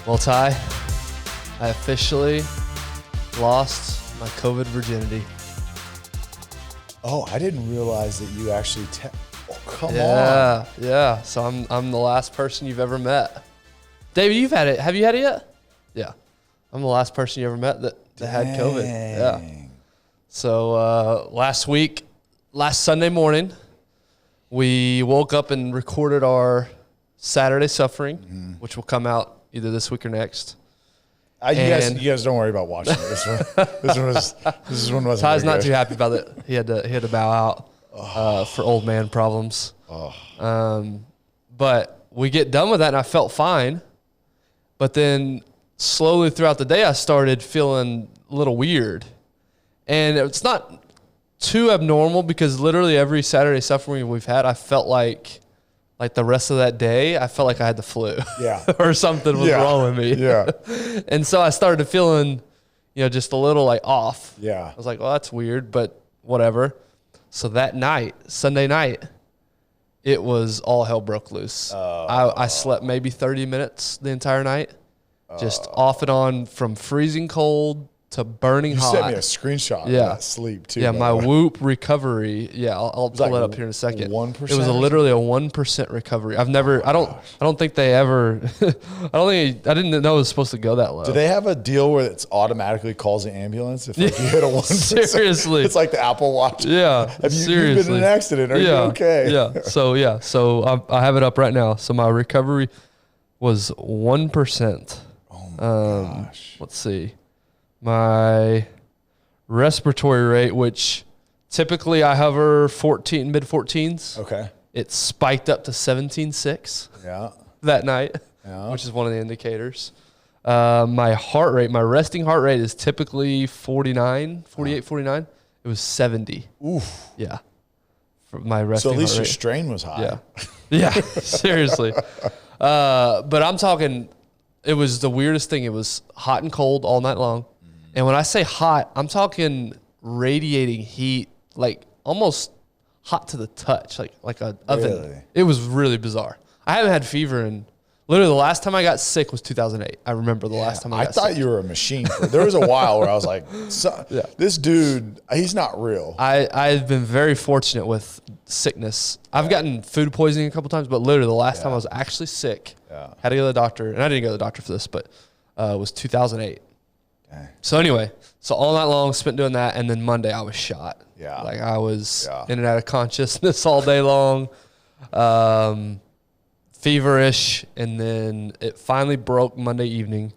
Well, Ty, I officially lost my COVID virginity. Oh, I didn't realize that you actually. Oh, come on. on. Yeah. So I'm the last person you've ever met. David, you've had it. Have you had it yet? Yeah. I'm the last person you ever met that had COVID. Yeah. So last Sunday morning, we woke up and recorded our Saturday Suffering, which will come out either this week or next. You guys don't worry about watching it. This one wasn't. Ty's not too happy about it. He had to bow out for old man problems. But we get done with that, and I felt fine. But then slowly throughout the day, I started feeling a little weird, and it's not too abnormal because literally every Saturday Suffering we've had, I felt like the rest of that day, I felt like I had the flu. Yeah. Or something was wrong with me. Yeah. And so I started feeling, just a little like off. Yeah. I was like, well, that's weird, but whatever. So that night, Sunday night, it was all hell broke loose. I slept maybe 30 minutes the entire night, just off and on from freezing cold to burning hot. You sent me a screenshot of that sleep, too. Yeah, my Whoop recovery. Yeah, I'll pull that up here in a second. 1%? It was literally a 1% recovery. I don't think they ever, I didn't know it was supposed to go that low. Do they have a deal where it automatically calls the ambulance if you hit a 1%? Seriously. It's like the Apple Watch. Yeah, Have you been in an accident? Are you okay? Yeah, so I have it up right now. So my recovery was 1%. Oh, my gosh. Let's see. My respiratory rate, which typically I hover mid 14s. Okay. It spiked up to 17.6 that night, which is one of the indicators. My heart rate, my resting heart rate is typically 48, 49. It was 70. Oof. Yeah. For my resting So at least heart your rate. strain was high. Yeah. Yeah, seriously. But I'm talking, it was the weirdest thing. It was hot and cold all night long. And when I say hot, I'm talking radiating heat, like almost hot to the touch, like an oven. Really? It was really bizarre. I haven't had fever in, literally the last time I got sick was 2008. I remember the last time I got sick. I thought you were a machine. There was a while where I was like, this dude, he's not real. I've been very fortunate with sickness. I've gotten food poisoning a couple times, but literally the last time I was actually sick, had to go to the doctor, and I didn't go to the doctor for this, but it was 2008. Dang. So anyway, all night long spent doing that, and then Monday I was shot. Yeah. Like I was in and out of consciousness all day long, feverish, and then it finally broke Monday evening,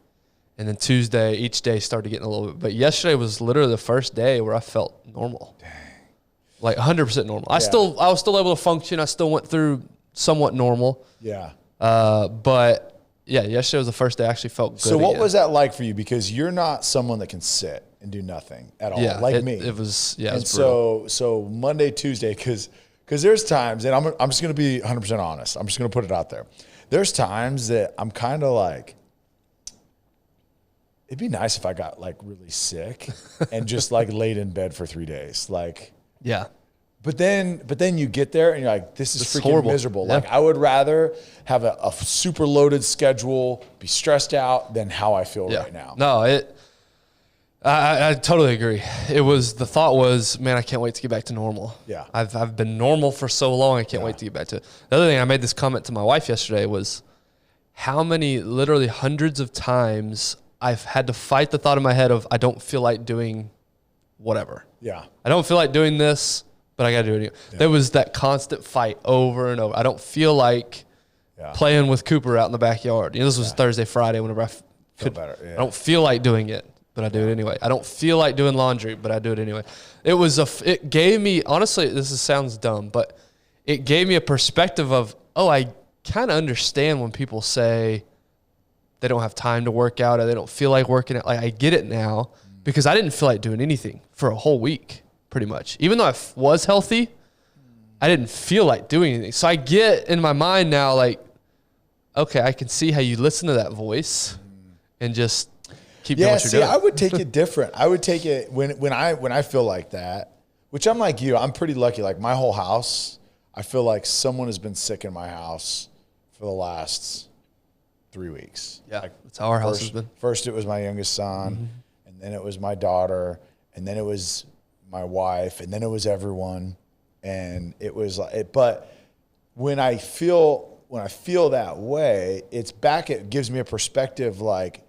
and then Tuesday, each day started getting a little bit. But yesterday was literally the first day where I felt normal. Dang. Like 100% normal. I was still able to function. I still went through somewhat normal. Yeah. But yeah, yesterday was the first day I actually felt good. So what was that like for you? Because you're not someone that can sit and do nothing at all, like me. It was, it was so Monday, Tuesday, because there's times, and I'm just going to be 100% honest. I'm just going to put it out there. There's times that I'm kind of like, it'd be nice if I got like really sick and just like laid in bed for 3 days. Like, yeah. But then you get there and you're like, this is freaking horrible. miserable. Yeah. Like I would rather have a super loaded schedule, be stressed out than how I feel right now. No, I totally agree. The thought was, man, I can't wait to get back to normal. Yeah. I've been normal for so long. I can't wait to get back to it. The other thing, I made this comment to my wife yesterday was how many, literally hundreds of times I've had to fight the thought in my head of, I don't feel like doing whatever. Yeah. I don't feel like doing this, but I got to do it anyway. Yeah. There was that constant fight over and over. I don't feel like playing with Cooper out in the backyard. This was Thursday, Friday, whenever I could. Better. Yeah. I don't feel like doing it, but I do it anyway. I don't feel like doing laundry, but I do it anyway. It gave me, honestly, sounds dumb, but it gave me a perspective of, I kind of understand when people say they don't have time to work out or they don't feel like working out. Like I get it now because I didn't feel like doing anything for a whole week. Pretty much. Even though I was healthy, I didn't feel like doing anything. So I get in my mind now, like, okay, I can see how you listen to that voice and just keep doing what you're doing. I would take it different. I would take it when I feel like that, which I'm like you. I'm pretty lucky. Like my whole house, I feel like someone has been sick in my house for the last 3 weeks. Yeah, that's how our house has been. First, it was my youngest son, and then it was my daughter, and then it was my wife, and then it was everyone, and it was like. But when I feel that way, it gives me a perspective like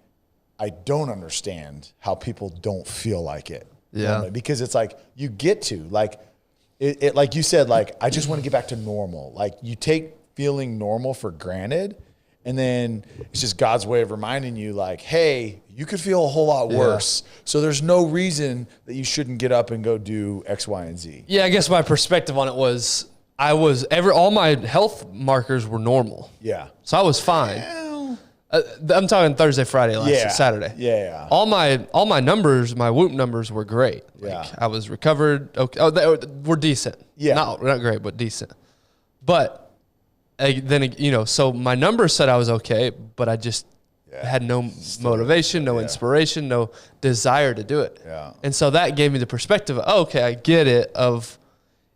I don't understand how people don't feel like it. Yeah, because it's like you get to like it like you said, like I just want to get back to normal. Like you take feeling normal for granted. And then it's just God's way of reminding you, like, hey, you could feel a whole lot worse. So there's no reason that you shouldn't get up and go do X, Y, and Z. Yeah, I guess my perspective on it was all my health markers were normal. Yeah. So I was fine. I'm talking Thursday, Friday, Saturday. Yeah. All my numbers, my Whoop numbers were great. Like, I was recovered. Okay. Oh, they were decent. Yeah. Not great, but decent. But then, so my numbers said I was okay, but I just had no motivation, no inspiration, no desire to do it. Yeah. And so that gave me the perspective of, okay, I get it, of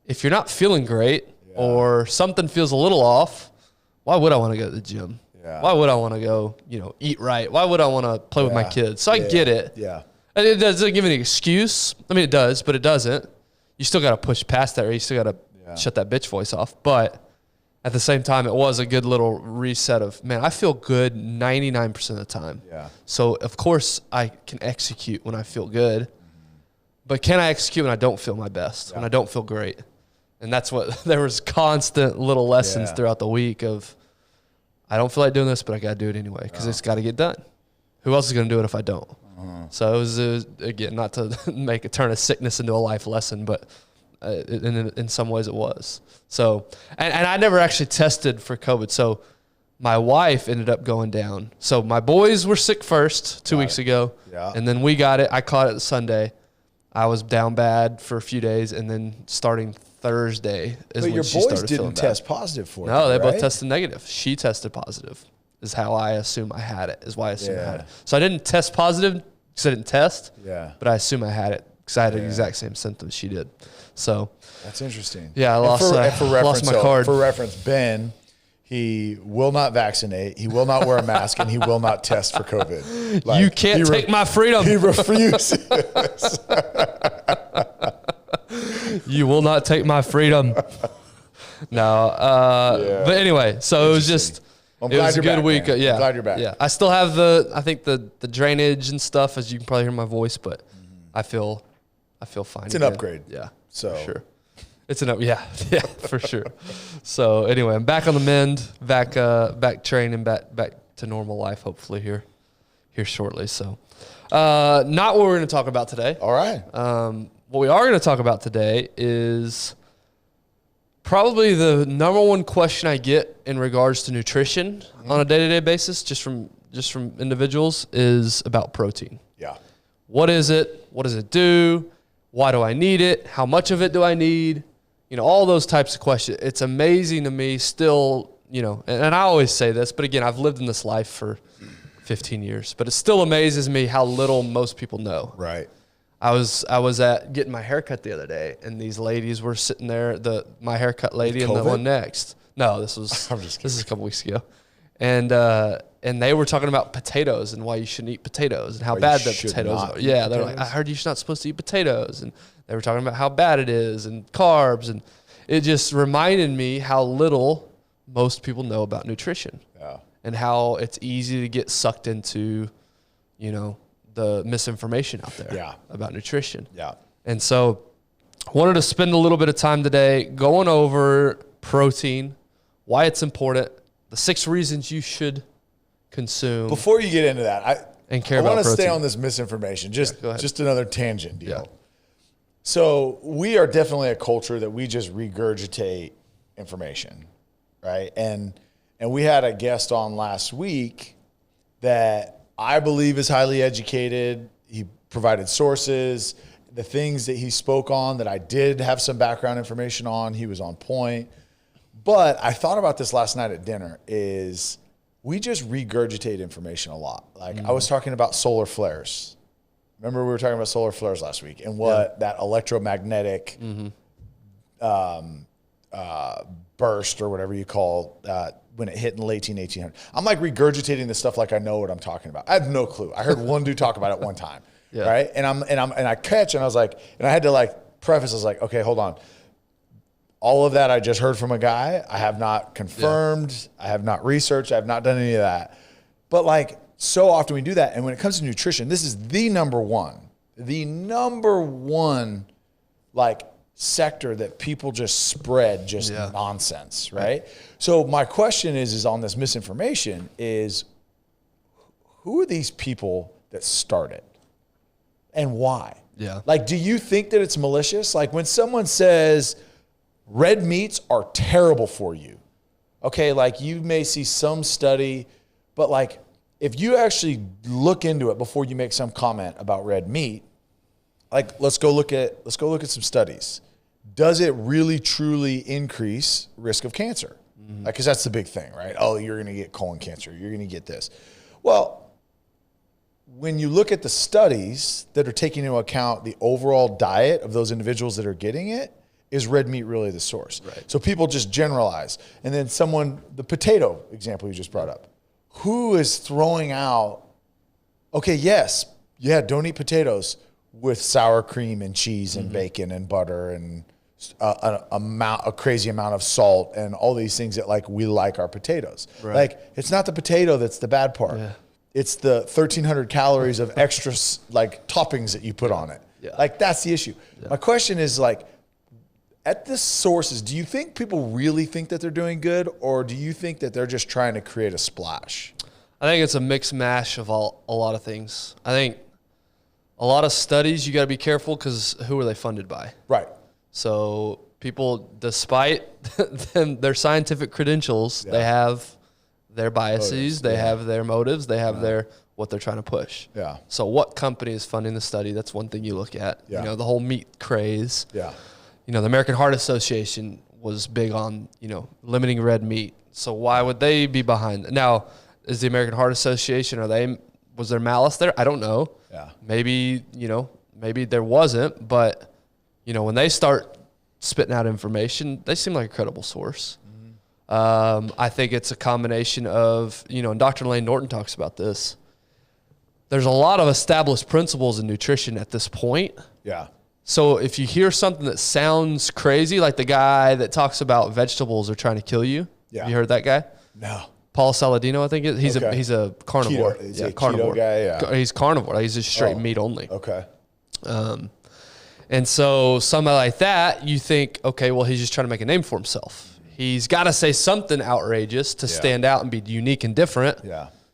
if you're not feeling great or something feels a little off, why would I want to go to the gym? Yeah. Why would I want to go, eat right? Why would I want to play with my kids? So I get it. Yeah. And it doesn't give me an excuse. I mean, it does, but it doesn't. You still got to push past that, or you still got to shut that bitch voice off. But at the same time, it was a good little reset of, man, I feel good 99% of the time. Yeah. So, of course, I can execute when I feel good. But can I execute when I don't feel my best, when I don't feel great? And that's what, there was constant little lessons throughout the week of, I don't feel like doing this, but I got to do it anyway because it's got to get done. Who else is going to do it if I don't? So it was, again, not to turn a sickness into a life lesson, but in some ways it was. So, and I never actually tested for COVID. So my wife ended up going down. So my boys were sick first 2 weeks ago. Yeah. And then we got it. I caught it Sunday. I was down bad for a few days. And then starting Thursday is when she started feeling bad. But your boys didn't test positive for it. No, they both tested negative. She tested positive is how I assume I had it, is why I assume I had it. So I didn't test positive because I didn't test. Yeah. But I assume I had it because I had the exact same symptoms she did. So that's interesting. Yeah, I lost my card. For reference, Ben, he will not vaccinate, he will not wear a mask, and he will not test for COVID. Like, you can't take my freedom. He refuses. You will not take my freedom. No. But anyway, so it was just, it was a good week. I'm glad you're back. Yeah. I still have the drainage and stuff, as you can probably hear my voice, but I feel fine. It's an upgrade. Yeah. So for sure. It's yeah, for sure. So anyway, I'm back on the mend, back training, back to normal life, hopefully here shortly. So, not what we're going to talk about today. All right. What we are going to talk about today is probably the number one question I get in regards to nutrition on a day-to-day basis, just from individuals, is about protein. Yeah. What is it? What does it do? Why do I need it? How much of it do I need? All those types of questions. It's amazing to me still, and I always say this, but again, I've lived in this life for 15 years, but it still amazes me how little most people know. Right. I was at getting my haircut the other day, and these ladies were sitting there, my haircut lady and the one next. No, this is a couple weeks ago. And they were talking about potatoes and why you shouldn't eat potatoes and how bad the potatoes are. Yeah, they're like, I heard you're not supposed to eat potatoes. And they were talking about how bad it is and carbs. And it just reminded me how little most people know about nutrition. Yeah. And how it's easy to get sucked into, the misinformation out there about nutrition. Yeah. And so I wanted to spend a little bit of time today going over protein, why it's important, the 6 reasons you should consume. Before you get into that, I want to stay on this misinformation. Just another tangent deal. Yeah. So we are definitely a culture that we just regurgitate information, right? And we had a guest on last week that I believe is highly educated. He provided sources, the things that he spoke on that I did have some background information on. He was on point. But I thought about this last night at dinner is we just regurgitate information a lot. Like I was talking about solar flares. Remember we were talking about solar flares last week and what that electromagnetic burst or whatever you call when it hit in the late 1800s. I'm like regurgitating this stuff like I know what I'm talking about. I have no clue. I heard one dude talk about it one time, right? And I was like, and I had to like preface. I was like, okay, hold on. All of that I just heard from a guy. I have not confirmed. I have not researched. I have not done any of that. But like so often we do that. And when it comes to nutrition, this is the number one like sector that people just spread nonsense, right? So my question is on this misinformation is, who are these people that start it and why? Yeah. Like, do you think that it's malicious? Like when someone says red meats are terrible for you, okay, like you may see some study, but like if you actually look into it before you make some comment about red meat, like let's go look at some studies. Does it really truly increase risk of cancer? Like, because that's the big thing, right? Oh, you're going to get colon cancer. You're going to get this. Well, when you look at the studies that are taking into account the overall diet of those individuals that are getting it, is red meat really the source? Right. So people just generalize. And then the potato example you just brought up, who is throwing out, okay, don't eat potatoes with sour cream and cheese and bacon and butter and a crazy amount of salt and all these things that like we like our potatoes. Right. Like it's not the potato that's the bad part. Yeah. It's the 1,300 calories of extra like toppings that you put on it. Yeah. Like that's the issue. Yeah. My question is like, at the sources, do you think people really think that they're doing good, or do you think that they're just trying to create a splash? I think it's a mixed mash of a lot of things. I think a lot of studies, you got to be careful because who are they funded by? Right. So people, despite their scientific credentials, they have their biases, they have their motives, they have what they're trying to push. Yeah. So what company is funding the study? That's one thing you look at. Yeah. You know, the whole meat craze. Yeah. You know, the American Heart Association was big on, limiting red meat. So why would they be behind it? Now, is the American Heart Association, was there malice there? I don't know. Yeah. Maybe there wasn't, but when they start spitting out information, they seem like a credible source. I think it's a combination of, and Dr. Lane Norton talks about this. There's a lot of established principles in nutrition at this point. Yeah. So if you hear something that sounds crazy, like the guy that talks about vegetables are trying to kill you. Yeah. Have you heard that guy? No. Paul Saladino, I think he's a carnivore. He's a carnivore guy. Yeah. He's carnivore. He's just straight meat only. Okay. And so somebody like that, you think, okay, well, he's just trying to make a name for himself. He's got to say something outrageous to stand out and be unique and different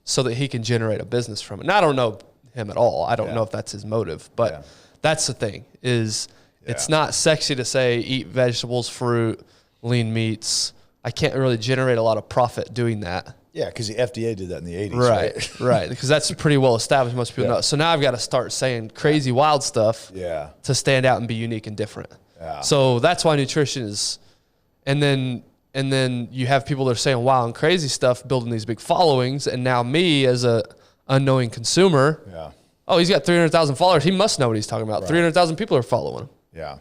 so that he can generate a business from it. And I don't know him at all. I don't know if that's his motive, but that's the thing is it's not sexy to say eat vegetables, fruit, lean meats. I can't really generate a lot of profit doing that. Yeah, because the FDA did that in the 80s. Right. Because that's pretty well established. Most people know. So now I've got to start saying crazy, wild stuff to stand out and be unique and different. Yeah. So that's why nutrition is, and then you have people that are saying wild and crazy stuff, building these big followings. And now me as a unknowing consumer, oh, he's got 300,000 followers. He must know what he's talking about. Right. 300,000 people are following him. Yeah.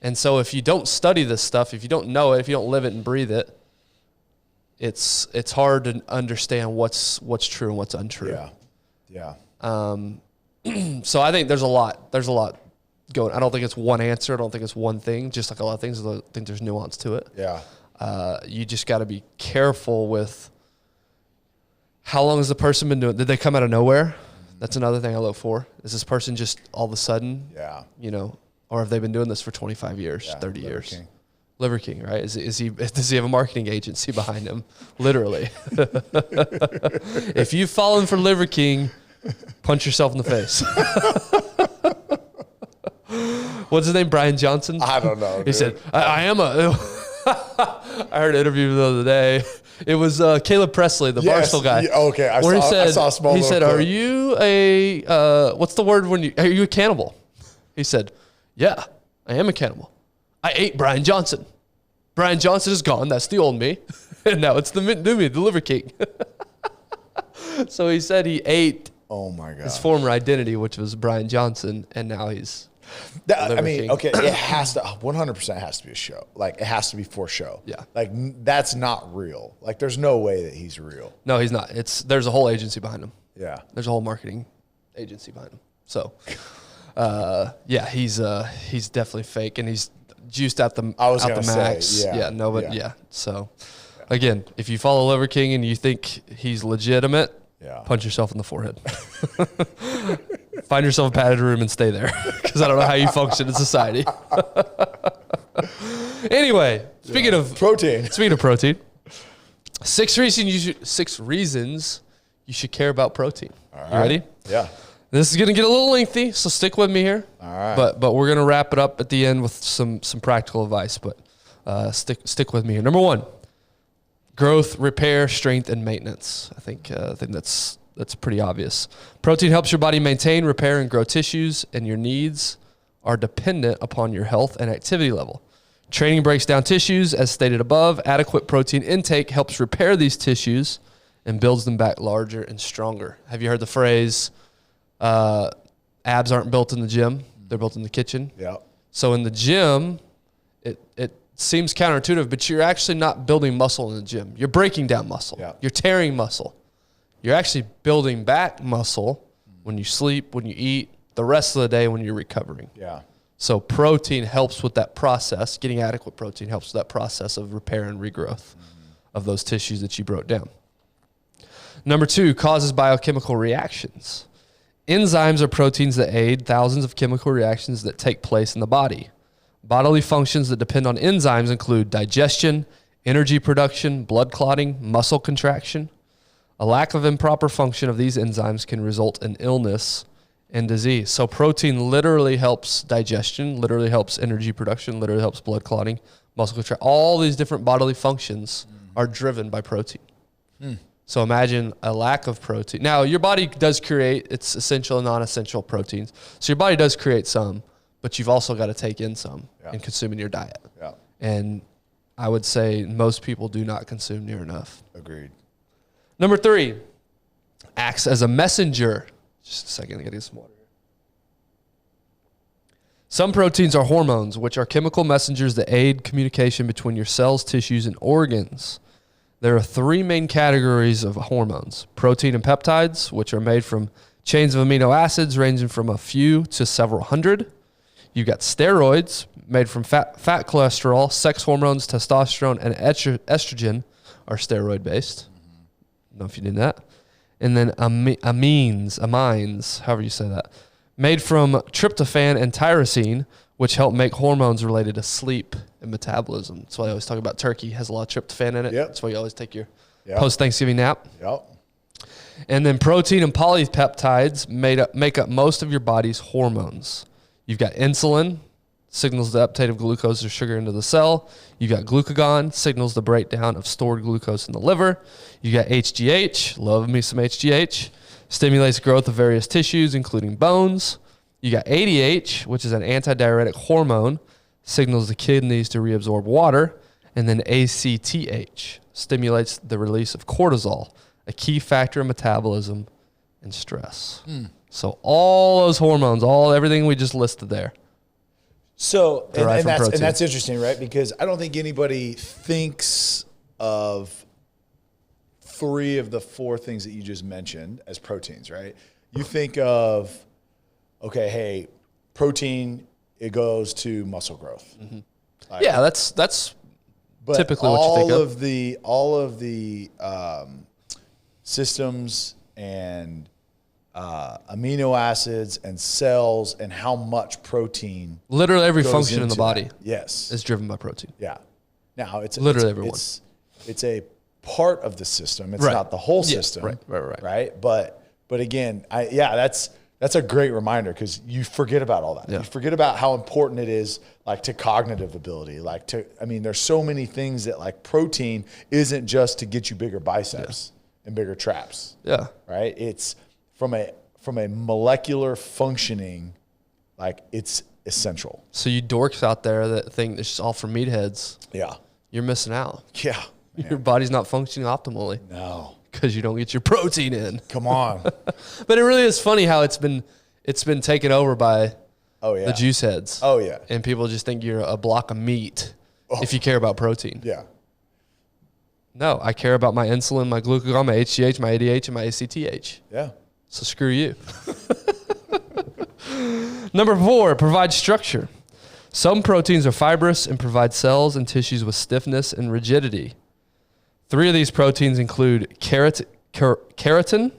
And so if you don't study this stuff, if you don't know it, if you don't live it and breathe it, it's hard to understand what's true and what's untrue. Yeah. So I think there's a lot going. I don't think it's one answer. I don't think it's one thing. Just like a lot of things, I think there's nuance to it. Yeah. You just got to be careful with how long has the person been doing. Did they come out of nowhere? That's another thing I look for. Is this person just all of a sudden? Yeah. Or have they been doing this for 25 years, 30 Liver years? King. Liver King, right? Does he have a marketing agency behind him? Literally. If you've fallen for Liver King, punch yourself in the face. What's his name? Brian Johnson? I don't know. He said, I am a... I heard an interview the other day. It was Caleb Presley, the Barstool guy. Yeah, okay, I saw a small. He said, "Are you a what's the word when are you a cannibal?" He said, "Yeah, I am a cannibal. I ate Brian Johnson. Brian Johnson is gone. That's the old me, and now it's the new me, the Liver King." So he said he ate. Oh my God. His former identity, which was Brian Johnson, and now he's Okay, it has to 100% has to be a show. Like, it has to be for show. Yeah. Like, that's not real. Like, there's no way that he's real. No, he's not. There's a whole agency behind him. Yeah. There's a whole marketing agency behind him. So, he's definitely fake, and he's juiced out the max. So, again, if you follow Liver King and you think he's legitimate, punch yourself in the forehead. Find yourself a padded room and stay there, because I don't know how you function in society. Anyway, speaking of protein, 6 reasons you should care about protein. All right. You ready? Yeah. This is going to get a little lengthy, so stick with me here. All right. But we're going to wrap it up at the end with some practical advice. But stick with me here. Number 1, growth, repair, strength, and maintenance. I think that's pretty obvious. Protein helps your body maintain, repair, and grow tissues, and your needs are dependent upon your health and activity level. Training breaks down tissues, as stated above. Adequate protein intake helps repair these tissues and builds them back larger and stronger. Have you heard the phrase, abs aren't built in the gym, they're built in the kitchen? Yeah. So in the gym, it seems counterintuitive, but you're actually not building muscle in the gym. You're breaking down muscle. Yeah. You're tearing muscle. You're actually building back muscle when you sleep, when you eat, the rest of the day when you're recovering. Yeah. So protein helps with that process. Getting adequate protein helps with that process of repair and regrowth of those tissues that you broke down. Number 2, causes biochemical reactions. Enzymes are proteins that aid thousands of chemical reactions that take place in the body. Bodily functions that depend on enzymes include digestion, energy production, blood clotting, muscle contraction. A lack of improper function of these enzymes can result in illness and disease. So protein literally helps digestion, literally helps energy production, literally helps blood clotting, muscle contraction. All these different bodily functions are driven by protein. So imagine a lack of protein. Now, your body does create its essential and non-essential proteins. So your body does create some, but you've also got to take in some and consume in your diet. Yeah. And I would say most people do not consume near enough. Agreed. Number 3, acts as a messenger. Just a second, I gotta get some water here. Some proteins are hormones, which are chemical messengers that aid communication between your cells, tissues, and organs. There are 3 main categories of hormones: protein and peptides, which are made from chains of amino acids ranging from a few to several hundred. You've got steroids, made from fat cholesterol, sex hormones, testosterone, and estrogen are steroid-based. I don't know if you knew that. And then amines, however you say that, made from tryptophan and tyrosine, which help make hormones related to sleep and metabolism. That's why I always talk about turkey. It has a lot of tryptophan in it. Yep. That's why you always take your post-Thanksgiving nap. Yep. And then protein and polypeptides make up most of your body's hormones. You've got insulin, signals the uptake of glucose or sugar into the cell. You've got glucagon, signals the breakdown of stored glucose in the liver. You got HGH, love me some HGH, stimulates growth of various tissues, including bones. You got ADH, which is an antidiuretic hormone, signals the kidneys to reabsorb water. And then ACTH, stimulates the release of cortisol, a key factor in metabolism and stress. So all those hormones, everything we just listed there. So, and that's interesting, right? Because I don't think anybody thinks of 3 of the 4 things that you just mentioned as proteins, right? You think of, okay, hey, protein, it goes to muscle growth. Like, yeah, that's typically what you think of. All of the systems and amino acids and cells and how much protein. Literally every function in the body is driven by protein. Yeah. Now it's everyone. It's a part of the system. It's not the whole system. Right. But again, that's a great reminder, because you forget about all that. Yeah. You forget about how important it is, like, to cognitive ability. There's so many things that, like, protein isn't just to get you bigger biceps and bigger traps. Yeah. Right. It's from a molecular functioning, like, it's essential. So you dorks out there that think this is all for meatheads. Yeah. You're missing out. Yeah. Man. Your body's not functioning optimally. No. Because you don't get your protein in. Come on. But it really is funny how it's been taken over by Oh, yeah. The juice heads. Oh, yeah. And people just think you're a block of meat if you care about protein. Yeah. No, I care about my insulin, my glucagon, my HGH, my ADH, and my ACTH. Yeah. So screw you. Number 4, provide structure. Some proteins are fibrous and provide cells and tissues with stiffness and rigidity. 3 of these proteins include keratin,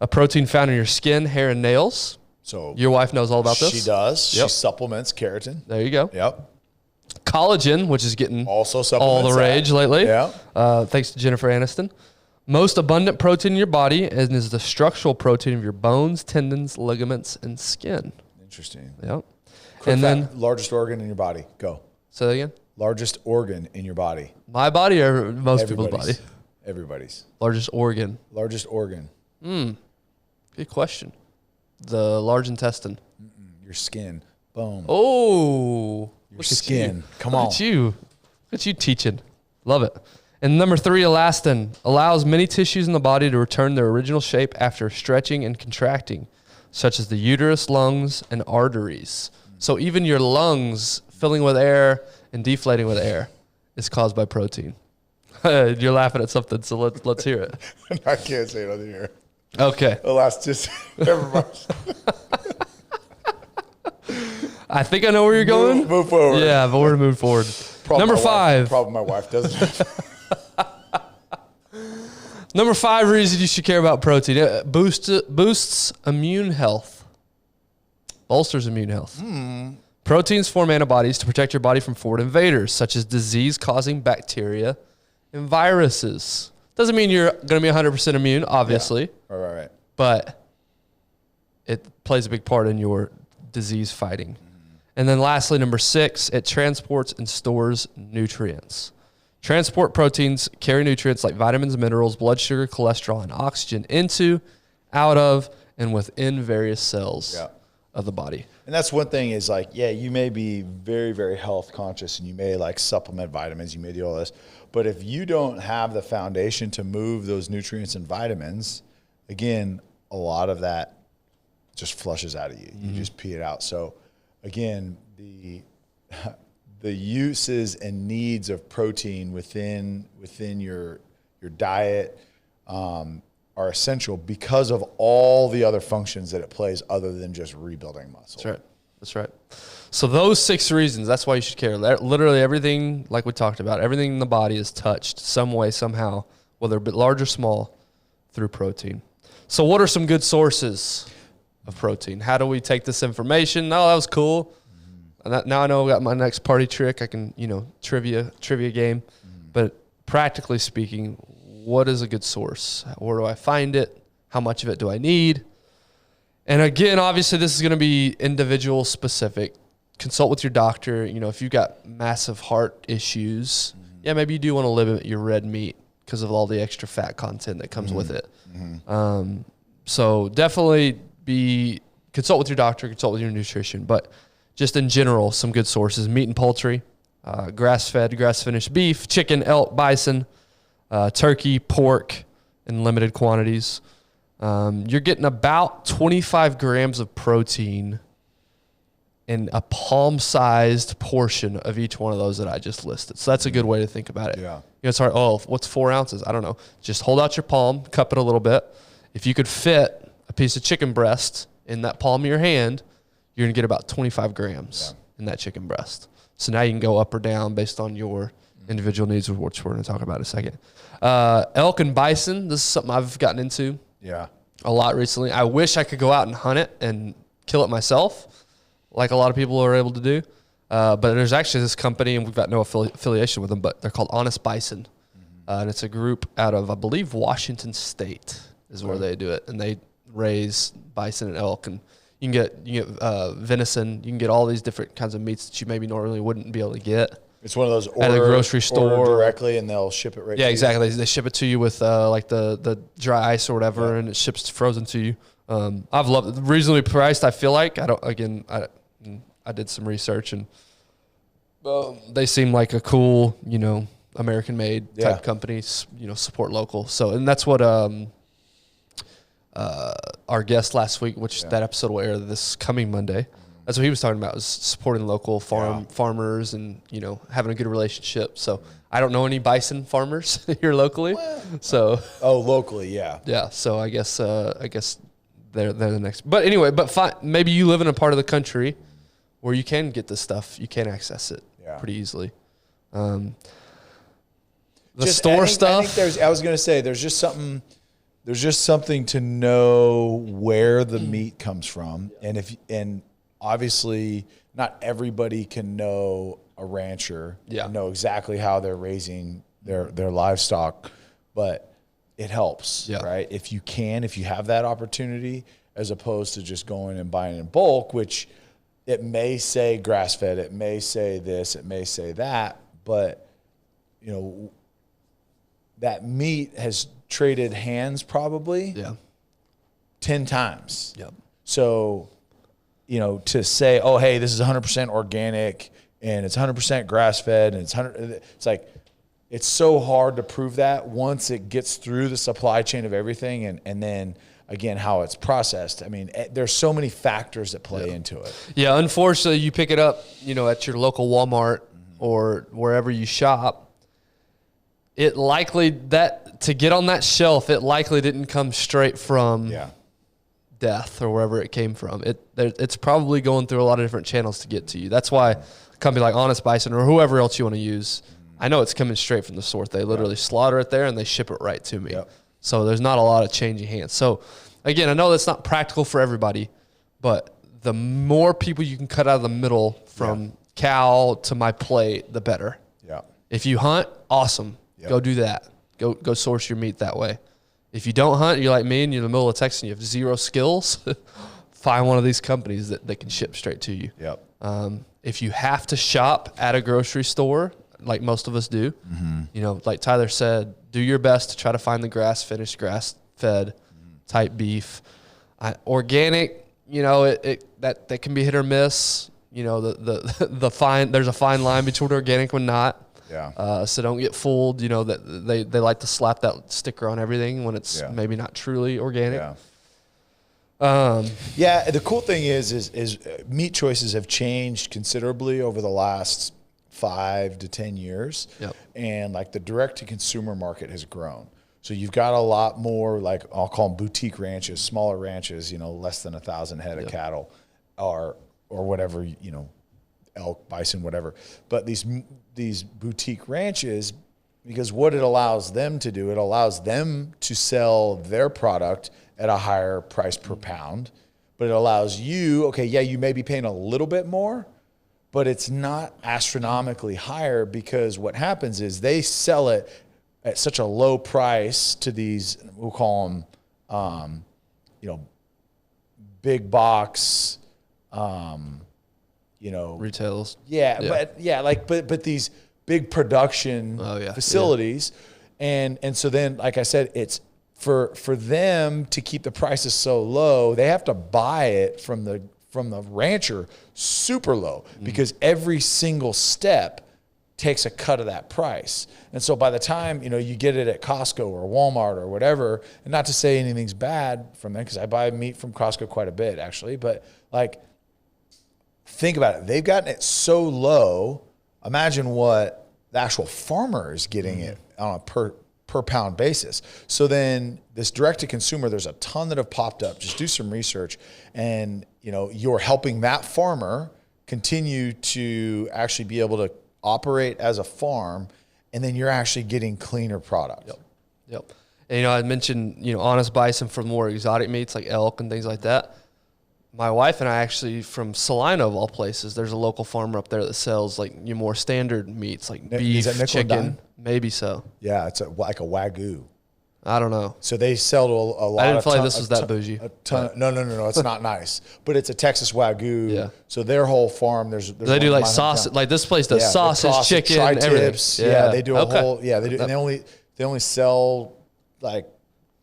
a protein found in your skin, hair, and nails. So your wife knows all about this? She does. Yep. She supplements keratin. There you go. Yep. Collagen, which is getting also all the rage lately. Yeah. Thanks to Jennifer Aniston. Most abundant protein in your body and is the structural protein of your bones, tendons, ligaments, and skin. Interesting. Yep. And then largest organ in your body. Go. Say that again. Largest organ in your body. My body or most people's body? Everybody's. Largest organ. Largest organ. Good question. The large intestine. Your skin. Boom. Oh. Your skin. Come on. Look at you. Look at you teaching. Love it. And number 3, elastin. Allows many tissues in the body to return their original shape after stretching and contracting, such as the uterus, lungs, and arteries. So even your lungs filling with air and deflating with air is caused by protein. You're laughing at something, so let's hear it. I can't say it on the air. Okay. Elasticity. Never mind. I think I know where you're going. Move forward. Yeah, but we're going to move forward. Number 5. Problem my wife doesn't have. Number 5 reason you should care about protein. It boosts immune health. Bolsters immune health. Proteins form antibodies to protect your body from foreign invaders, such as disease-causing bacteria and viruses. Doesn't mean you're going to be 100% immune, obviously. Yeah. Right. But it plays a big part in your disease fighting. And then lastly, number 6, it transports and stores nutrients. Transport proteins carry nutrients like vitamins, minerals, blood sugar, cholesterol, and oxygen into, out of, and within various cells of the body. And that's one thing is like, yeah, you may be very, very health conscious and you may like supplement vitamins, you may do all this. But if you don't have the foundation to move those nutrients and vitamins, again, a lot of that just flushes out of you. You just pee it out. So again, the uses and needs of protein within your diet are essential because of all the other functions that it plays other than just rebuilding muscle. That's right. So those 6 reasons, that's why you should care. Literally everything, like we talked about, everything in the body is touched some way, somehow, whether a bit large or small, through protein. So what are some good sources of protein? How do we take this information? Oh, that was cool. Now I know I got my next party trick. I can, trivia game. But practically speaking, what is a good source? Where do I find it? How much of it do I need? And again, obviously, this is going to be individual specific. Consult with your doctor. If you've got massive heart issues, maybe you do want to limit your red meat because of all the extra fat content that comes with it. So definitely consult with your doctor, consult with your nutrition. But just in general, some good sources: meat and poultry, grass-fed, grass-finished beef, chicken, elk, bison, turkey, pork in limited quantities. You're getting about 25 grams of protein in a palm-sized portion of each one of those that I just listed. So that's a good way to think about it. Yeah. It's hard. Oh, what's 4 ounces? I don't know. Just hold out your palm, cup it a little bit. If you could fit a piece of chicken breast in that palm of your hand, you're going to get about 25 grams in that chicken breast. So now you can go up or down based on your individual needs, which we're going to talk about in a second. Elk and bison, this is something I've gotten into a lot recently. I wish I could go out and hunt it and kill it myself, like a lot of people are able to do. But there's actually this company, and we've got no affiliation with them, but they're called Honest Bison. And it's a group out of, I believe, Washington State is where they do it. And they raise bison and elk, and you can get venison. You can get all these different kinds of meats that you maybe normally wouldn't be able to get. It's one of those at a grocery store directly, and they'll ship it right. Yeah, exactly. They ship it to you with like the dry ice or whatever, and it ships frozen to you. I've loved it. Reasonably priced. I feel like I did some research, and they seem like a cool, American-made type companies. Support local. So, and that's what our guest last week, which that episode will air this coming Monday. That's what he was talking about, was supporting local farmers and, you know, having a good relationship. So I don't know any bison farmers here locally. So locally, yeah. Yeah. So I guess they're the next. But anyway, maybe you live in a part of the country where you can get this stuff. You can access it pretty easily. The store stuff. I was going to say there's just something to know where the meat comes from, and obviously not everybody can know a rancher and know exactly how they're raising their livestock, but it helps, right? If you have that opportunity, as opposed to just going and buying in bulk, which it may say grass-fed, it may say this, it may say that, but you know, that meat has traded hands probably 10 times. Yep. So, you know, to say, oh, hey, this is 100% organic and it's 100% grass-fed and it's like, it's so hard to prove that once it gets through the supply chain of everything and then, again, how it's processed. I mean, there's so many factors that play into it. Yeah, unfortunately, you pick it up, you know, at your local Walmart or wherever you shop, it likely, that to get on that shelf, it likely didn't come straight from death or wherever it came from. It's probably going through a lot of different channels to get to you. That's why a company like Honest Bison or whoever else you want to use, I know it's coming straight from the source. They literally slaughter it there and they ship it right to me. Yep. So there's not a lot of changing hands. So again, I know that's not practical for everybody, but the more people you can cut out of the middle from cow to my plate, the better. Yeah. If you hunt, awesome. Yep. Go do that. Go source your meat that way. If you don't hunt, you're like me and you're in the middle of Texas and you have zero skills, find one of these companies that can ship straight to you. Yep. If you have to shop at a grocery store, like most of us do, you know, like Tyler said, do your best to try to find the grass-finished, grass-fed type beef. Organic, you know, that can be hit or miss. You know, there's a fine line between organic and not. Yeah. So don't get fooled. You know that they like to slap that sticker on everything when it's maybe not truly organic. Yeah. The cool thing is meat choices have changed considerably over the last 5 to 10 years. Yep. And like the direct to consumer market has grown. So you've got a lot more, like I'll call them boutique ranches, smaller ranches, you know, less than 1,000 head of cattle or whatever, you know, elk, bison, whatever. But these boutique ranches, because what it allows them to do, it allows them to sell their product at a higher price per pound, but it allows you, you may be paying a little bit more, but it's not astronomically higher, because what happens is they sell it at such a low price to these, we'll call them, you know, big box, you know, retails. But these big production facilities. And so then, like I said, it's for them to keep the prices so low, they have to buy it from the rancher super low, because every single step takes a cut of that price. And so by the time, you know, you get it at Costco or Walmart or whatever, and not to say anything's bad from them, because I buy meat from Costco quite a bit actually, but like, think about it. They've gotten it so low. Imagine what the actual farmer is getting it on a per pound basis. So then this direct to consumer, there's a ton that have popped up. Just do some research, and you know, you're helping that farmer continue to actually be able to operate as a farm, and then you're actually getting cleaner product. Yep. And you know, I mentioned, you know, Honest Bison for more exotic meats like elk and things like that. My wife and I actually, from Salina of all places, there's a local farmer up there that sells like your more standard meats like beef, chicken, maybe so. Yeah, it's like a Wagyu. I don't know. So they sell to a lot. I didn't feel like this was that bougie. No, it's not nice. But it's a Texas Wagyu. Yeah. So their whole farm, there's they do like sausage. Like this place does sausage, chicken, tri-tips. Yeah, they do a whole. Yeah, they do, and they only sell like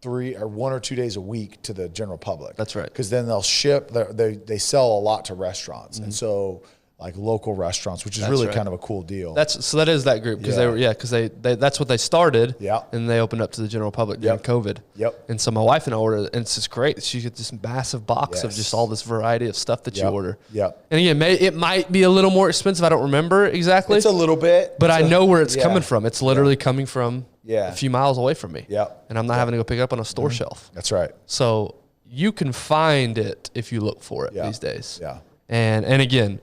1 or 2 days a week to the general public. That's right. Because then they'll ship. They sell a lot to restaurants, and so like local restaurants, which is really kind of a cool deal. That is that group because they that's what they started. Yeah. And they opened up to the general public during COVID. Yep. And so my wife and I ordered, and it's just great. She gets this massive box of just all this variety of stuff that you order. Yep. And again, it might be a little more expensive. I don't remember exactly. It's a little bit, but I know where it's coming from. It's literally coming from a few miles away from me. Yep. And I'm not having to go pick it up on a store shelf. That's right. So you can find it if you look for it these days. Yeah. And again,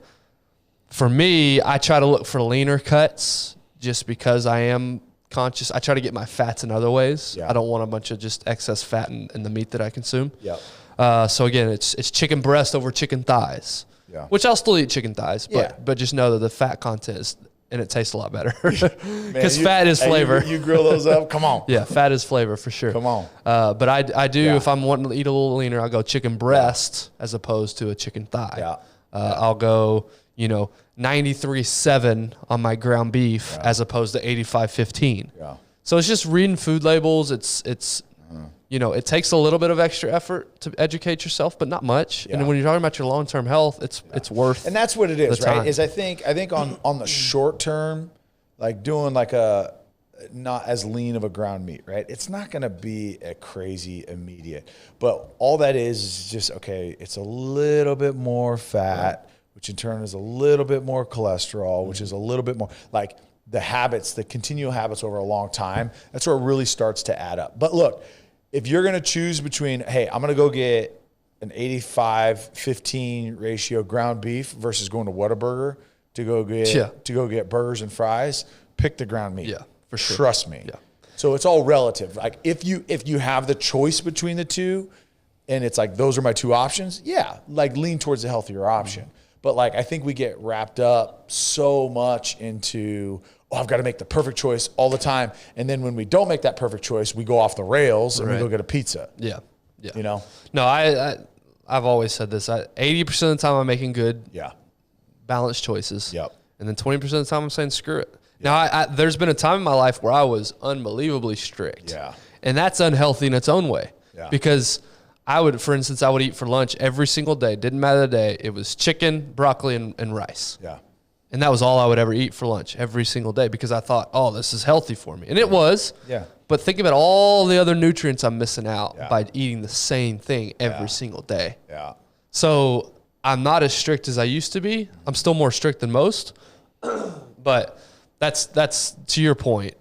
for me, I try to look for leaner cuts just because I am conscious. I try to get my fats in other ways. Yeah. I don't want a bunch of just excess fat in the meat that I consume. Yeah. So again, it's chicken breast over chicken thighs, which I'll still eat chicken thighs, but just know that the fat content is, and it tastes a lot better because fat is flavor. You grill those up. Come on. Yeah. Fat is flavor for sure. Come on. But I do, if I'm wanting to eat a little leaner, I'll go chicken breast as opposed to a chicken thigh. Yeah. I'll go, 93.7 on my ground beef as opposed to 85.15. Yeah. So it's just reading food labels. It's it takes a little bit of extra effort to educate yourself, but not much. Yeah. And when you're talking about your long-term health, it's worth. And that's what it is, right? Is I think on the short term, like doing like a not as lean of a ground meat, right? It's not going to be a crazy immediate, but all that is just, okay, it's a little bit more fat, which in turn is a little bit more cholesterol, which is a little bit more like the continual habits over a long time. That's where it really starts to add up. But look, if you're going to choose between, hey, I'm going to go get an 85-15 ratio ground beef versus going to Whataburger to go get burgers and fries, pick the ground meat. Yeah, for sure. Trust me. Yeah. So it's all relative. Like if you have the choice between the two and it's like those are my two options, like lean towards the healthier option. But like I think we get wrapped up so much into, I've got to make the perfect choice all the time. And then when we don't make that perfect choice, we go off the rails and we go get a pizza. Yeah. Yeah. No, I've always said this. 80% of the time I'm making good, balanced choices. Yep. And then 20% of the time I'm saying screw it. Now, there's been a time in my life where I was unbelievably strict. Yeah. And that's unhealthy in its own way. Yeah. Because I would eat for lunch every single day. Didn't matter the day. It was chicken, broccoli, and rice. Yeah. And that was all I would ever eat for lunch every single day because I thought, this is healthy for me. And it was. Yeah. But think about all the other nutrients I'm missing out by eating the same thing every single day. Yeah. So I'm not as strict as I used to be. I'm still more strict than most. But that's to your point.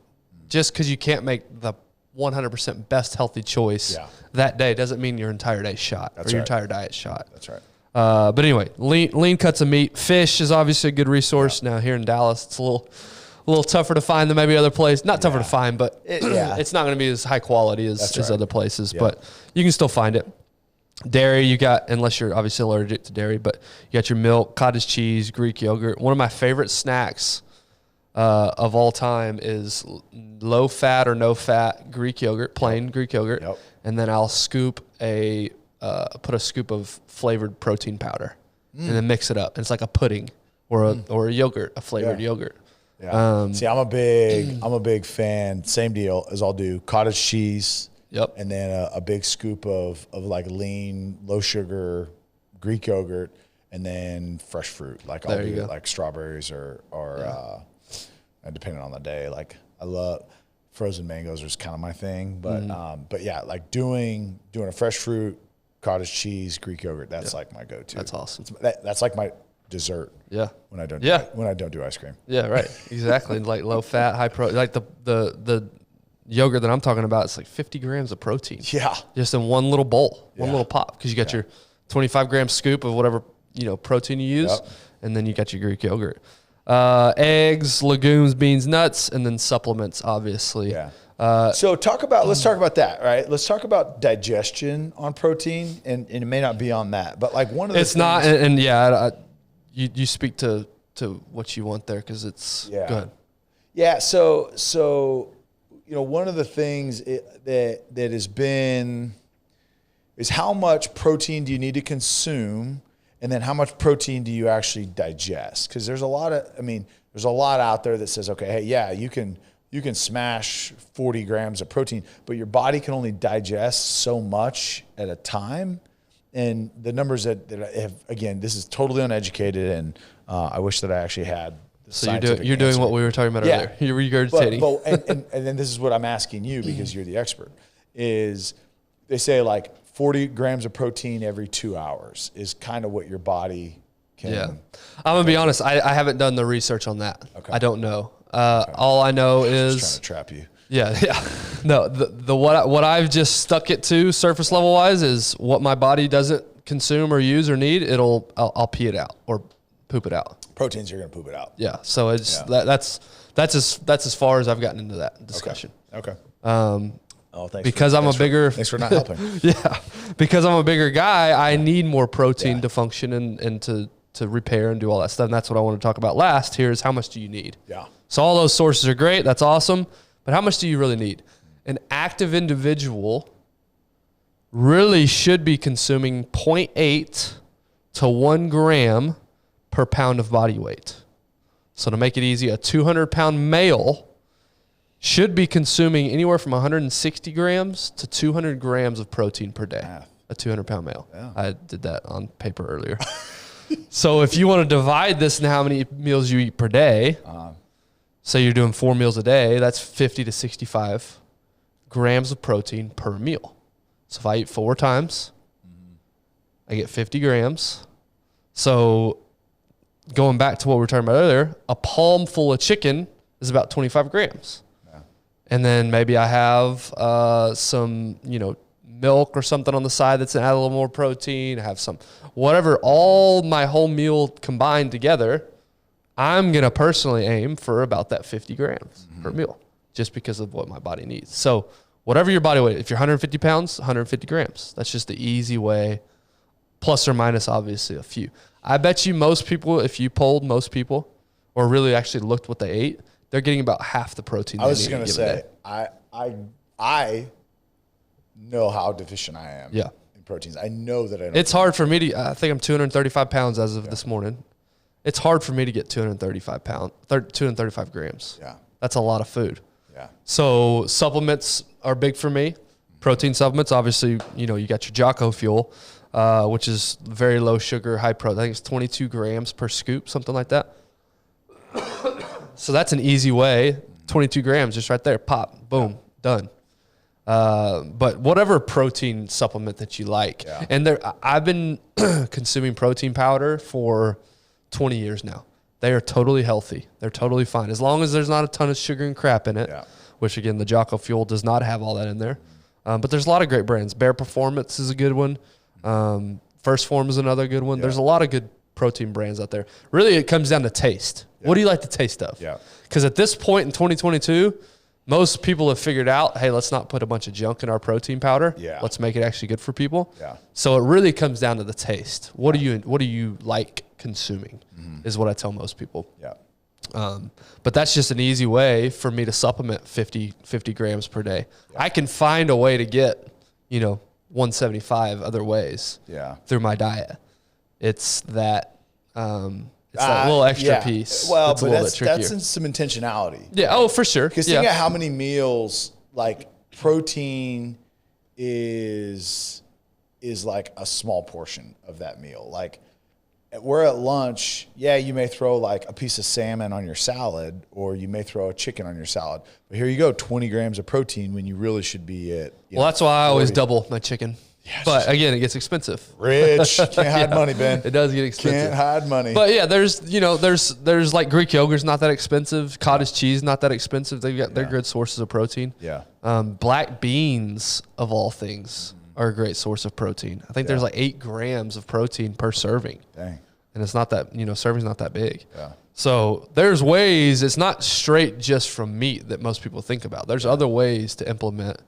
Just because you can't make the 100% best healthy choice that day doesn't mean your entire day's shot your entire diet's shot. That's right. But anyway, lean cuts of meat. Fish is obviously a good resource. Now here in Dallas, it's a little tougher to find than maybe other places. Not tougher to find, but it's not going to be as high quality as other places. Yeah. But you can still find it. Dairy, you got, unless you're obviously allergic to dairy, but you got your milk, cottage cheese, Greek yogurt. One of my favorite snacks of all time is low fat or no fat Greek yogurt, plain Greek yogurt, and then I'll scoop put a scoop of flavored protein powder and then mix it up. And it's like a pudding or a yogurt, a flavored yogurt. Yeah. See, I'm a big fan. Same deal as I'll do cottage cheese. Yep. And then a big scoop of like lean, low sugar Greek yogurt, and then fresh fruit. Like I'll do like strawberries or depending on the day. Like I love frozen mangoes is kind of my thing, but yeah, like doing a fresh fruit, cottage cheese, Greek yogurt. That's like my go-to. That's awesome. That's like my dessert. Yeah. When I don't do ice cream. Yeah. Right. Exactly. Like low fat, high protein. Like the yogurt that I'm talking about, it's like 50 grams of protein. Yeah. Just in one little bowl, one little pop, because you got your 25-gram scoop of whatever protein you use, and then you got your Greek yogurt. Eggs, legumes, beans, nuts, and then supplements, obviously. Yeah. So let's talk about that, right? Let's talk about digestion on protein, and it may not be on that, but like one of the it's not, and you speak to what you want there because it's good. Yeah. So one of the things that has been is how much protein do you need to consume, and then how much protein do you actually digest? Because there's a lot out there that says, okay, hey, you can smash 40 grams of protein, but your body can only digest so much at a time. And the numbers that I have, again, this is totally uneducated, and I wish that I actually had the scientific you're doing what we were talking about earlier. You're regurgitating. And this is what I'm asking you, because you're the expert, is they say like 40 grams of protein every 2 hours is kind of what your body can. Yeah. I'm going to be honest. I haven't done the research on that. Okay. I don't know. All I know is just trying to trap you. Yeah. No, what I've just stuck it to surface level wise is what my body doesn't consume or use or need. I'll pee it out or poop it out. Proteins, you're going to poop it out. Yeah. So it's that's as far as I've gotten into that discussion. Okay. Thanks. Because I'm a bigger. Thanks for not helping. Yeah. Because I'm a bigger guy, I need more protein to function and to repair and do all that stuff. And that's what I want to talk about last here is how much do you need? Yeah. So all those sources are great. That's awesome. But how much do you really need? An active individual really should be consuming 0.8 to 1 gram per pound of body weight. So to make it easy, a 200-pound male should be consuming anywhere from 160 grams to 200 grams of protein per day. A 200-pound male. Yeah. I did that on paper earlier. So if you want to divide this into how many meals you eat per day, say you're doing 4 meals a day, that's 50 to 65 grams of protein per meal. So if I eat 4 times, I get 50 grams. So going back to what we were talking about earlier, a palm full of chicken is about 25 grams. Yeah. And then maybe I have some, milk or something on the side that's add a little more protein. I have some, whatever, all my whole meal combined together, I'm going to personally aim for about that 50 grams per meal just because of what my body needs. So whatever your body weight, if you're 150 pounds, 150 grams. That's just the easy way, plus or minus obviously a few. I bet you most people, if you polled most people or really actually looked what they ate, they're getting about half the protein they need. I was just going to say, I know how deficient I am in proteins. I know that I don't. It's hard for me to, I think I'm 235 pounds as of this morning. It's hard for me to get 235 grams. Yeah. That's a lot of food. Yeah. So supplements are big for me. Protein supplements, obviously, you got your Jocko Fuel, which is very low sugar, high protein. I think it's 22 grams per scoop, something like that. So that's an easy way. 22 grams just right there. Pop, boom, done. But whatever protein supplement that you like. Yeah. And I've been consuming protein powder for 20 years now. They are totally healthy. They're totally fine. As long as there's not a ton of sugar and crap in it, which again, the Jocko Fuel does not have all that in there. But there's a lot of great brands. Bear Performance is a good one. First Form is another good one. Yeah. There's a lot of good protein brands out there. Really, it comes down to taste. Yeah. What do you like the taste of? Yeah. Because at this point in 2022, most people have figured out, hey, let's not put a bunch of junk in our protein powder. Yeah. Let's make it actually good for people. Yeah. So it really comes down to the taste. What do you like consuming is what I tell most people. Yeah. But that's just an easy way for me to supplement 50 grams per day. Yeah. I can find a way to get, 175 other ways through my diet. It's that little extra piece. Well, but that's in some intentionality. Yeah. Oh, for sure. Because think of how many meals, like protein is like a small portion of that meal. Like we're at lunch. Yeah, you may throw like a piece of salmon on your salad, or you may throw a chicken on your salad. But here you go, 20 grams of protein when you really should be at. That's why I always double my chicken. Yes. But again, it gets expensive. Rich, can't hide money, Ben. It does get expensive. Can't hide money. But yeah, there's like Greek yogurt's not that expensive. Cottage cheese not that expensive. They're good sources of protein. Yeah. Black beans of all things are a great source of protein. I think there's like 8 grams of protein per serving. Dang. And it's not that serving's not that big. Yeah. So there's ways. It's not straight just from meat that most people think about. There's other ways to implement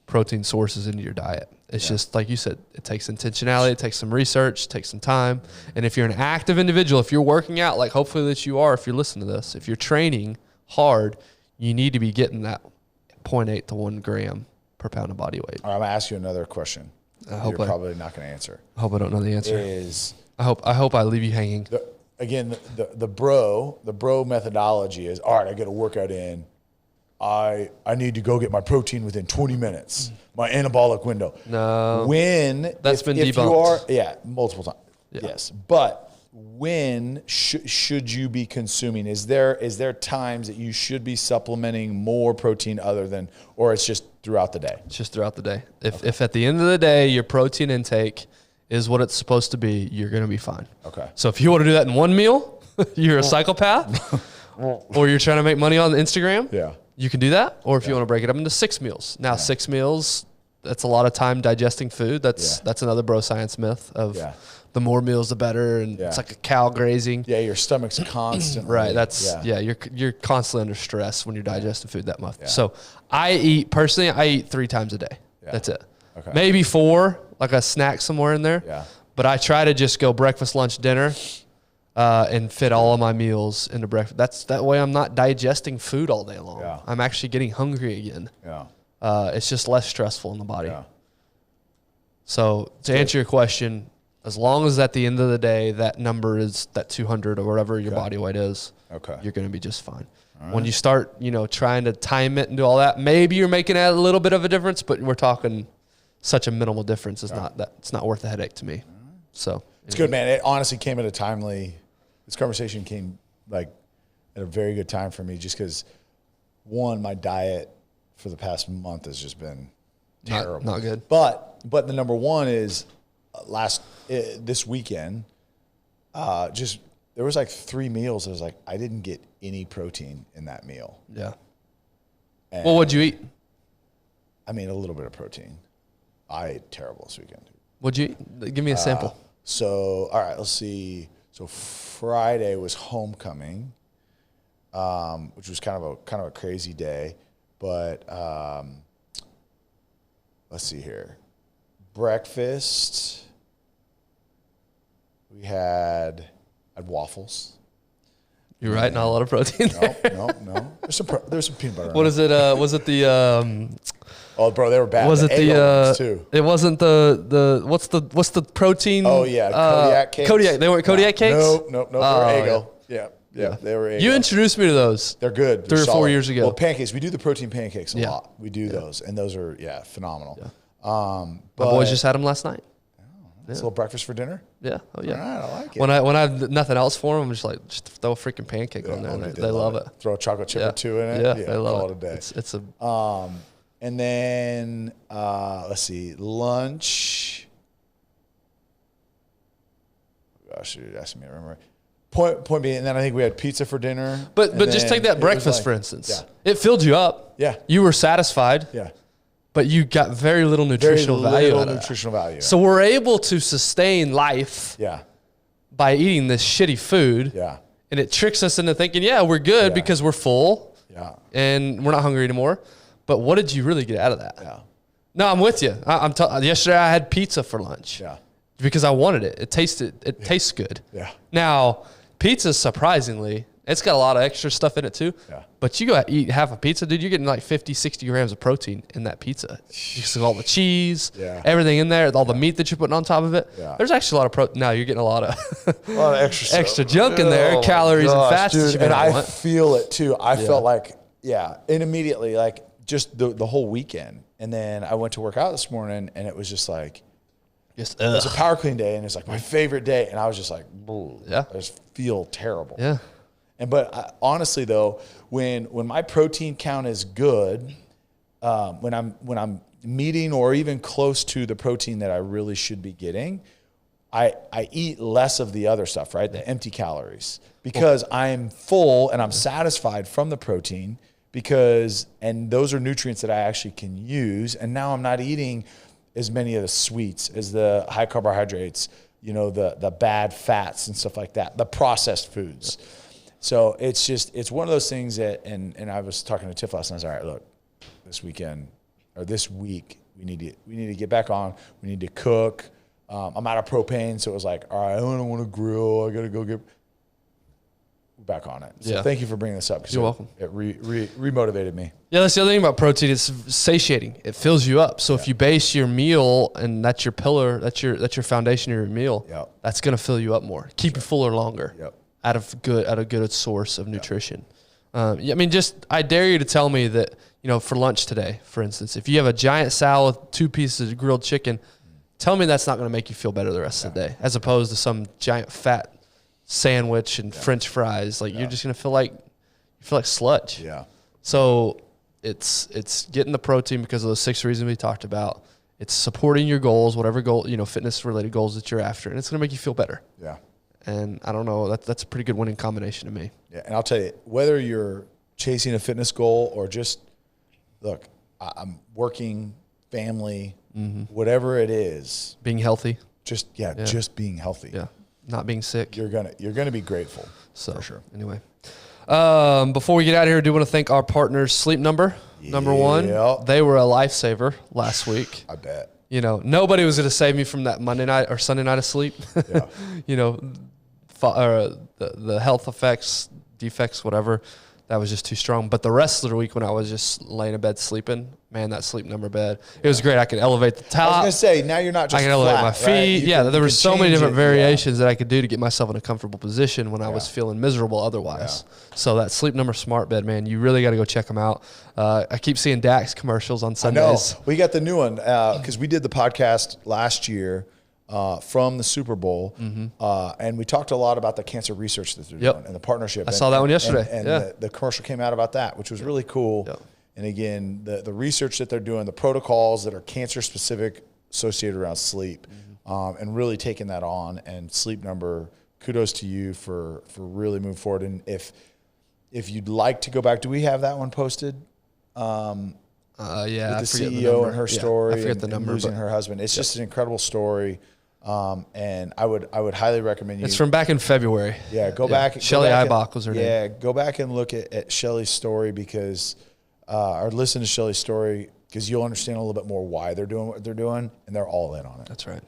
protein sources into your diet. It's just like you said, it takes intentionality, it takes some research, it takes some time. And if you're an active individual, if you're working out, like hopefully that you are, if you're listening to this, if you're training hard, you need to be getting that 0.8 to 1 gram per pound of body weight. All right, I'm gonna ask you another question. You're probably not gonna answer. I hope I don't know the answer. I hope I leave you hanging. The bro methodology is, all right, I get a workout in, I need to go get my protein within 20 minutes, my anabolic window. No. When that's been debunked. If you are, multiple times. Yeah. Yes. But when should you be consuming? Is there times that you should be supplementing more protein other than, or it's just throughout the day? It's just throughout the day. If at the end of the day your protein intake is what it's supposed to be, you're going to be fine. Okay. So if you want to do that in one meal, you're a psychopath, or you're trying to make money on Instagram. Yeah. You can do that, or if you want to break it up into 6 meals. Now, 6 meals, that's a lot of time digesting food. That's another bro science myth of the more meals, the better, and it's like a cow grazing. Yeah, your stomach's constant. Right, you're constantly under stress when you're digesting food that much. Yeah. So I eat 3 times a day. Yeah. That's it. Okay. Maybe 4, like a snack somewhere in there. Yeah. But I try to just go breakfast, lunch, dinner. And fit all of my meals into breakfast. That way I'm not digesting food all day long. Yeah. I'm actually getting hungry again. Yeah. It's just less stressful in the body. Yeah. So to answer your question, as long as at the end of the day that number is that 200 or whatever your body weight is, you're going to be just fine. Right. When you start, trying to time it and do all that, maybe you're making a little bit of a difference, but we're talking such a minimal difference. It's not worth the headache to me. So it's good, man. It honestly came at a timely. This conversation came at a very good time for me, just because, one, my diet for the past month has just been terrible. Not good. But the number one is this weekend, there was 3 meals. I was I didn't get any protein in that meal. Yeah. And well, what'd you eat? I mean, a little bit of protein. I ate terrible this weekend. What'd you eat? Give me a sample. All right, let's see. So Friday was homecoming, which was kind of a crazy day, but let's see here. Breakfast, we had waffles. You're right, not a lot of protein. No. There's some peanut butter. What is it? Was it the? Oh, bro, they were bad. Was it the? It wasn't the. What's the protein? Oh yeah, Kodiak cakes. Kodiak. They weren't Kodiak cakes. No. They were Eggo. Yeah, they were Eggo. You introduced me to those. They're good. 3 or 4 years ago. Well, pancakes. We do the protein pancakes a lot. We do those, and those are phenomenal. Yeah. My boys just had them last night. It's a little breakfast for dinner. Yeah. Oh yeah. All right, I like it. When I have nothing else for them, I'm just throw a freaking pancake on there. And they love it. Throw a chocolate chip or 2 in it. Yeah, they love it. It's a. And then let's see, lunch. Gosh, you're asking me to remember. Point being, and then I think we had pizza for dinner. But just take that breakfast for instance. Yeah. It filled you up. Yeah. You were satisfied. Yeah. But you got very little nutritional value out of that. So we're able to sustain life by eating this shitty food. Yeah. And it tricks us into thinking, we're good because we're full. Yeah. And we're not hungry anymore. But what did you really get out of that? Yeah. No, I'm with you. Yesterday I had pizza for lunch. Yeah. Because I wanted it. It tastes good. Yeah. Now, pizza, surprisingly, it's got a lot of extra stuff in it too. Yeah. But you go eat half a pizza, dude, you're getting 50, 60 grams of protein in that pizza. Just all the cheese, everything in there, all the meat that you're putting on top of it. Yeah. There's actually a lot of protein. Now you're getting a lot of extra junk in there, calories and fats. Dude, and I feel it too. I felt and immediately, just the whole weekend. And then I went to work out this morning, and it was just it was a power clean day, and it's my favorite day. And I was just I just feel terrible. Yeah. But honestly, though, when my protein count is good, when I'm meeting or even close to the protein that I really should be getting, I eat less of the other stuff, right? The empty calories, because I'm full and I'm satisfied from the protein, and those are nutrients that I actually can use. And now I'm not eating as many of the sweets, as the high carbohydrates, the bad fats and stuff like that, the processed foods. So it's one of those things that, and I was talking to Tiff last night. I was all right, look, this weekend or this week, we need to get back on. We need to cook. I'm out of propane, so it was all right, I don't want to grill. I got to go get back on it. So thank you for bringing this up. You're welcome. It remotivated me. Yeah, that's the other thing about protein. It's satiating. It fills you up. So if you base your meal and that's your pillar, that's your foundation of your meal, that's going to fill you up more. Keep you fuller longer. Yep. Out of a good source of nutrition. I mean, I dare you to tell me that, for lunch today, for instance, if you have a giant salad with 2 pieces of grilled chicken, tell me that's not going to make you feel better the rest of the day, as opposed to some giant fat sandwich and French fries. Like you're just going to feel like sludge. Yeah. So it's getting the protein because of those 6 reasons we talked about. It's supporting your goals, whatever goal, fitness related goals that you're after, and it's going to make you feel better. Yeah. And I don't know, that's a pretty good winning combination to me. Yeah. And I'll tell you, whether you're chasing a fitness goal or just, look, I'm working, family, whatever it is. Being healthy. Just being healthy. Yeah. Not being sick. You're gonna be grateful. So for sure. Anyway. Before we get out of here, I do want to thank our partners, Sleep Number. Number one. They were a lifesaver last week. I bet. Nobody was going to save me from that Monday night or Sunday night of sleep. Yeah. The health effects, defects, whatever, that was just too strong. But the rest of the week when I was just laying in bed sleeping, man, that Sleep Number bed, it was great. I could elevate the top. I was going to say, now you're not just I can elevate my feet. Right? There were so many different variations that I could do to get myself in a comfortable position when I was feeling miserable otherwise. Yeah. So that Sleep Number smart bed, man, you really got to go check them out. I keep seeing Dax commercials on Sundays. I know. We got the new one because we did the podcast last year from the Super Bowl, and we talked a lot about the cancer research that they're doing and the partnership. I saw that one yesterday. And the commercial came out about that, which was really cool. Yep. And again, the research that they're doing, the protocols that are cancer specific associated around sleep, and really taking that on. And Sleep Number, kudos to you for really moving forward. And if you'd like to go back, do we have that one posted? With the CEO and her story, I forget the number, losing her husband. It's just an incredible story. And I would highly recommend you. It's from back in February. Yeah, go back. Shelley Eibach was her name. Yeah, go back and look at Shelley's story or listen to Shelley's story because you'll understand a little bit more why they're doing what they're doing, and they're all in on it. That's right.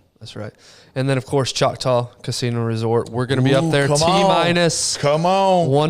And then, of course, Choctaw Casino Resort. We're going to be up there T-minus 1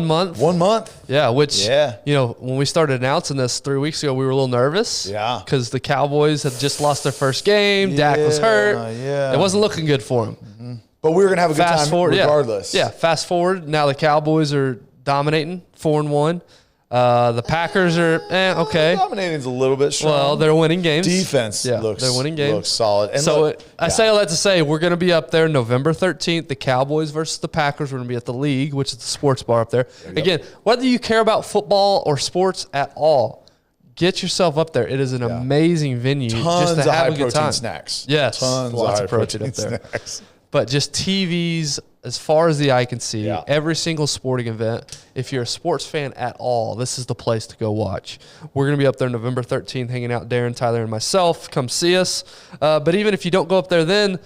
month. 1 month. Yeah, which, when we started announcing this 3 weeks ago, we were a little nervous. Yeah. Because the Cowboys had just lost their first game. Dak was hurt. Yeah. It wasn't looking good for them. Mm-hmm. But we were going to have a good time regardless. Yeah, fast forward. Now the Cowboys are dominating, 4-1. The Packers are okay. Dominating's a little bit strong. Well, they're winning games. Defense they're winning games. Looks solid. And so I say all that to say we're going to be up there November 13th. The Cowboys versus the Packers. We're going to be at the League, which is the sports bar up there. Again, whether you care about football or sports at all, get yourself up there. It is an amazing venue. Tons just to have of a good time. Snacks. Yes, lots of protein up there. Snacks. But just TVs as far as the eye can see, every single sporting event. If you're a sports fan at all, this is the place to go watch. We're going to be up there November 13th hanging out, Darren, Tyler, and myself. Come see us. But even if you don't go up there then,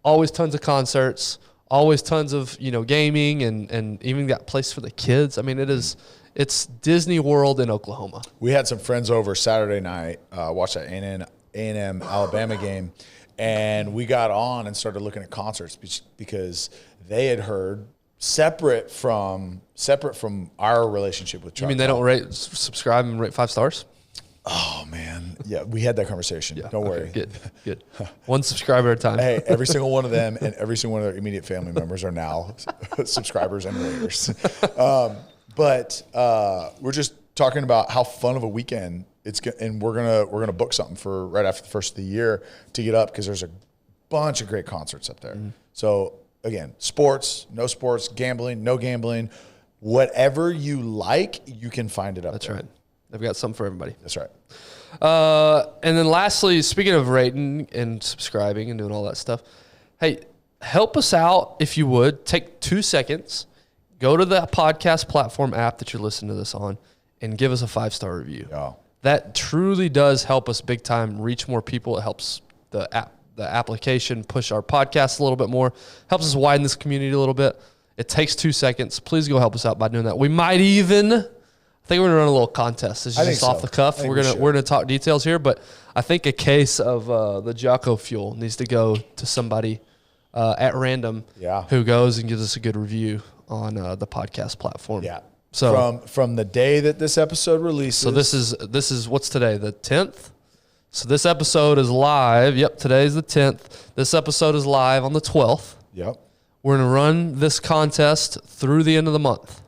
always tons of concerts, always tons of gaming, and even got place for the kids. I mean, it's Disney World in Oklahoma. We had some friends over Saturday night, watch that A&M Alabama game. And we got on and started looking at concerts because they had heard separate from our relationship with Chuck. You mean they don't subscribe and rate 5 stars? Oh man, yeah, we had that conversation. Yeah, don't worry. Good. One subscriber at a time. Hey, every single one of them and every single one of their immediate family members are now subscribers and raters. But we're just talking about how fun of a weekend and we're gonna book something for right after the first of the year to get up because there's a bunch of great concerts up there. Mm-hmm. So again, sports, no sports, gambling, no gambling, whatever you like, you can find it up. That's there. right. They've got something for everybody. That's right. And then lastly, speaking of rating and subscribing and doing all that stuff, hey, help us out if you would. Take 2 seconds, go to the podcast platform app that you're listening to this on, and give us a 5-star review. Yeah. That truly does help us big time reach more people. It helps the application push our podcast a little bit more, helps us widen this community a little bit. It takes 2 seconds. Please go help us out by doing that. We might even, I think we're going to run a little contest. It's just off the cuff. We're gonna talk details here, but I think a case of the Jocko Fuel needs to go to somebody at random who goes and gives us a good review on the podcast platform. Yeah. So from the day that this episode releases. So this is what's today, the 10th? So this episode is live. Yep, today's the 10th. This episode is live on the 12th. Yep. We're going to run this contest through the end of the month.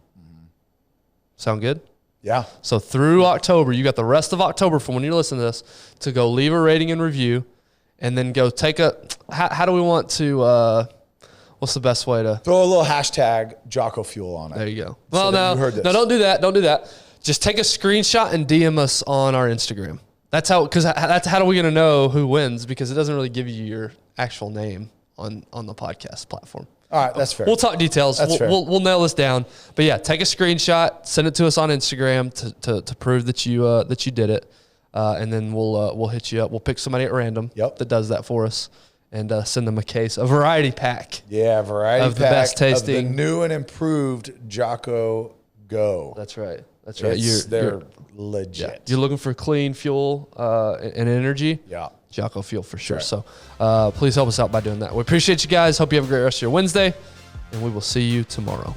Sound good? Yeah. So through October, you got the rest of October from when you listen to this to go leave a rating and review, and then go take a. How do we want to? What's the best way to throw a little hashtag Jocko Fuel on it? There you go. Well, no, don't do that. Don't do that. Just take a screenshot and DM us on our Instagram. That's how, because that's how are we going to know who wins, because it doesn't really give you your actual name on the podcast platform. All right, that's fair. We'll talk details. That's fair. We'll nail this down. But yeah, take a screenshot, send it to us on Instagram to prove that you did it, and then we'll hit you up. We'll pick somebody at random that does that for us, and send them a variety pack. Yeah, variety of pack the best tasting, of the new and improved Jocko Go. That's right. That's right. They're legit. Yeah. You're looking for clean fuel and energy. Yeah. Jocko Fuel for sure. Right. So please help us out by doing that. We appreciate you guys. Hope you have a great rest of your Wednesday, and we will see you tomorrow.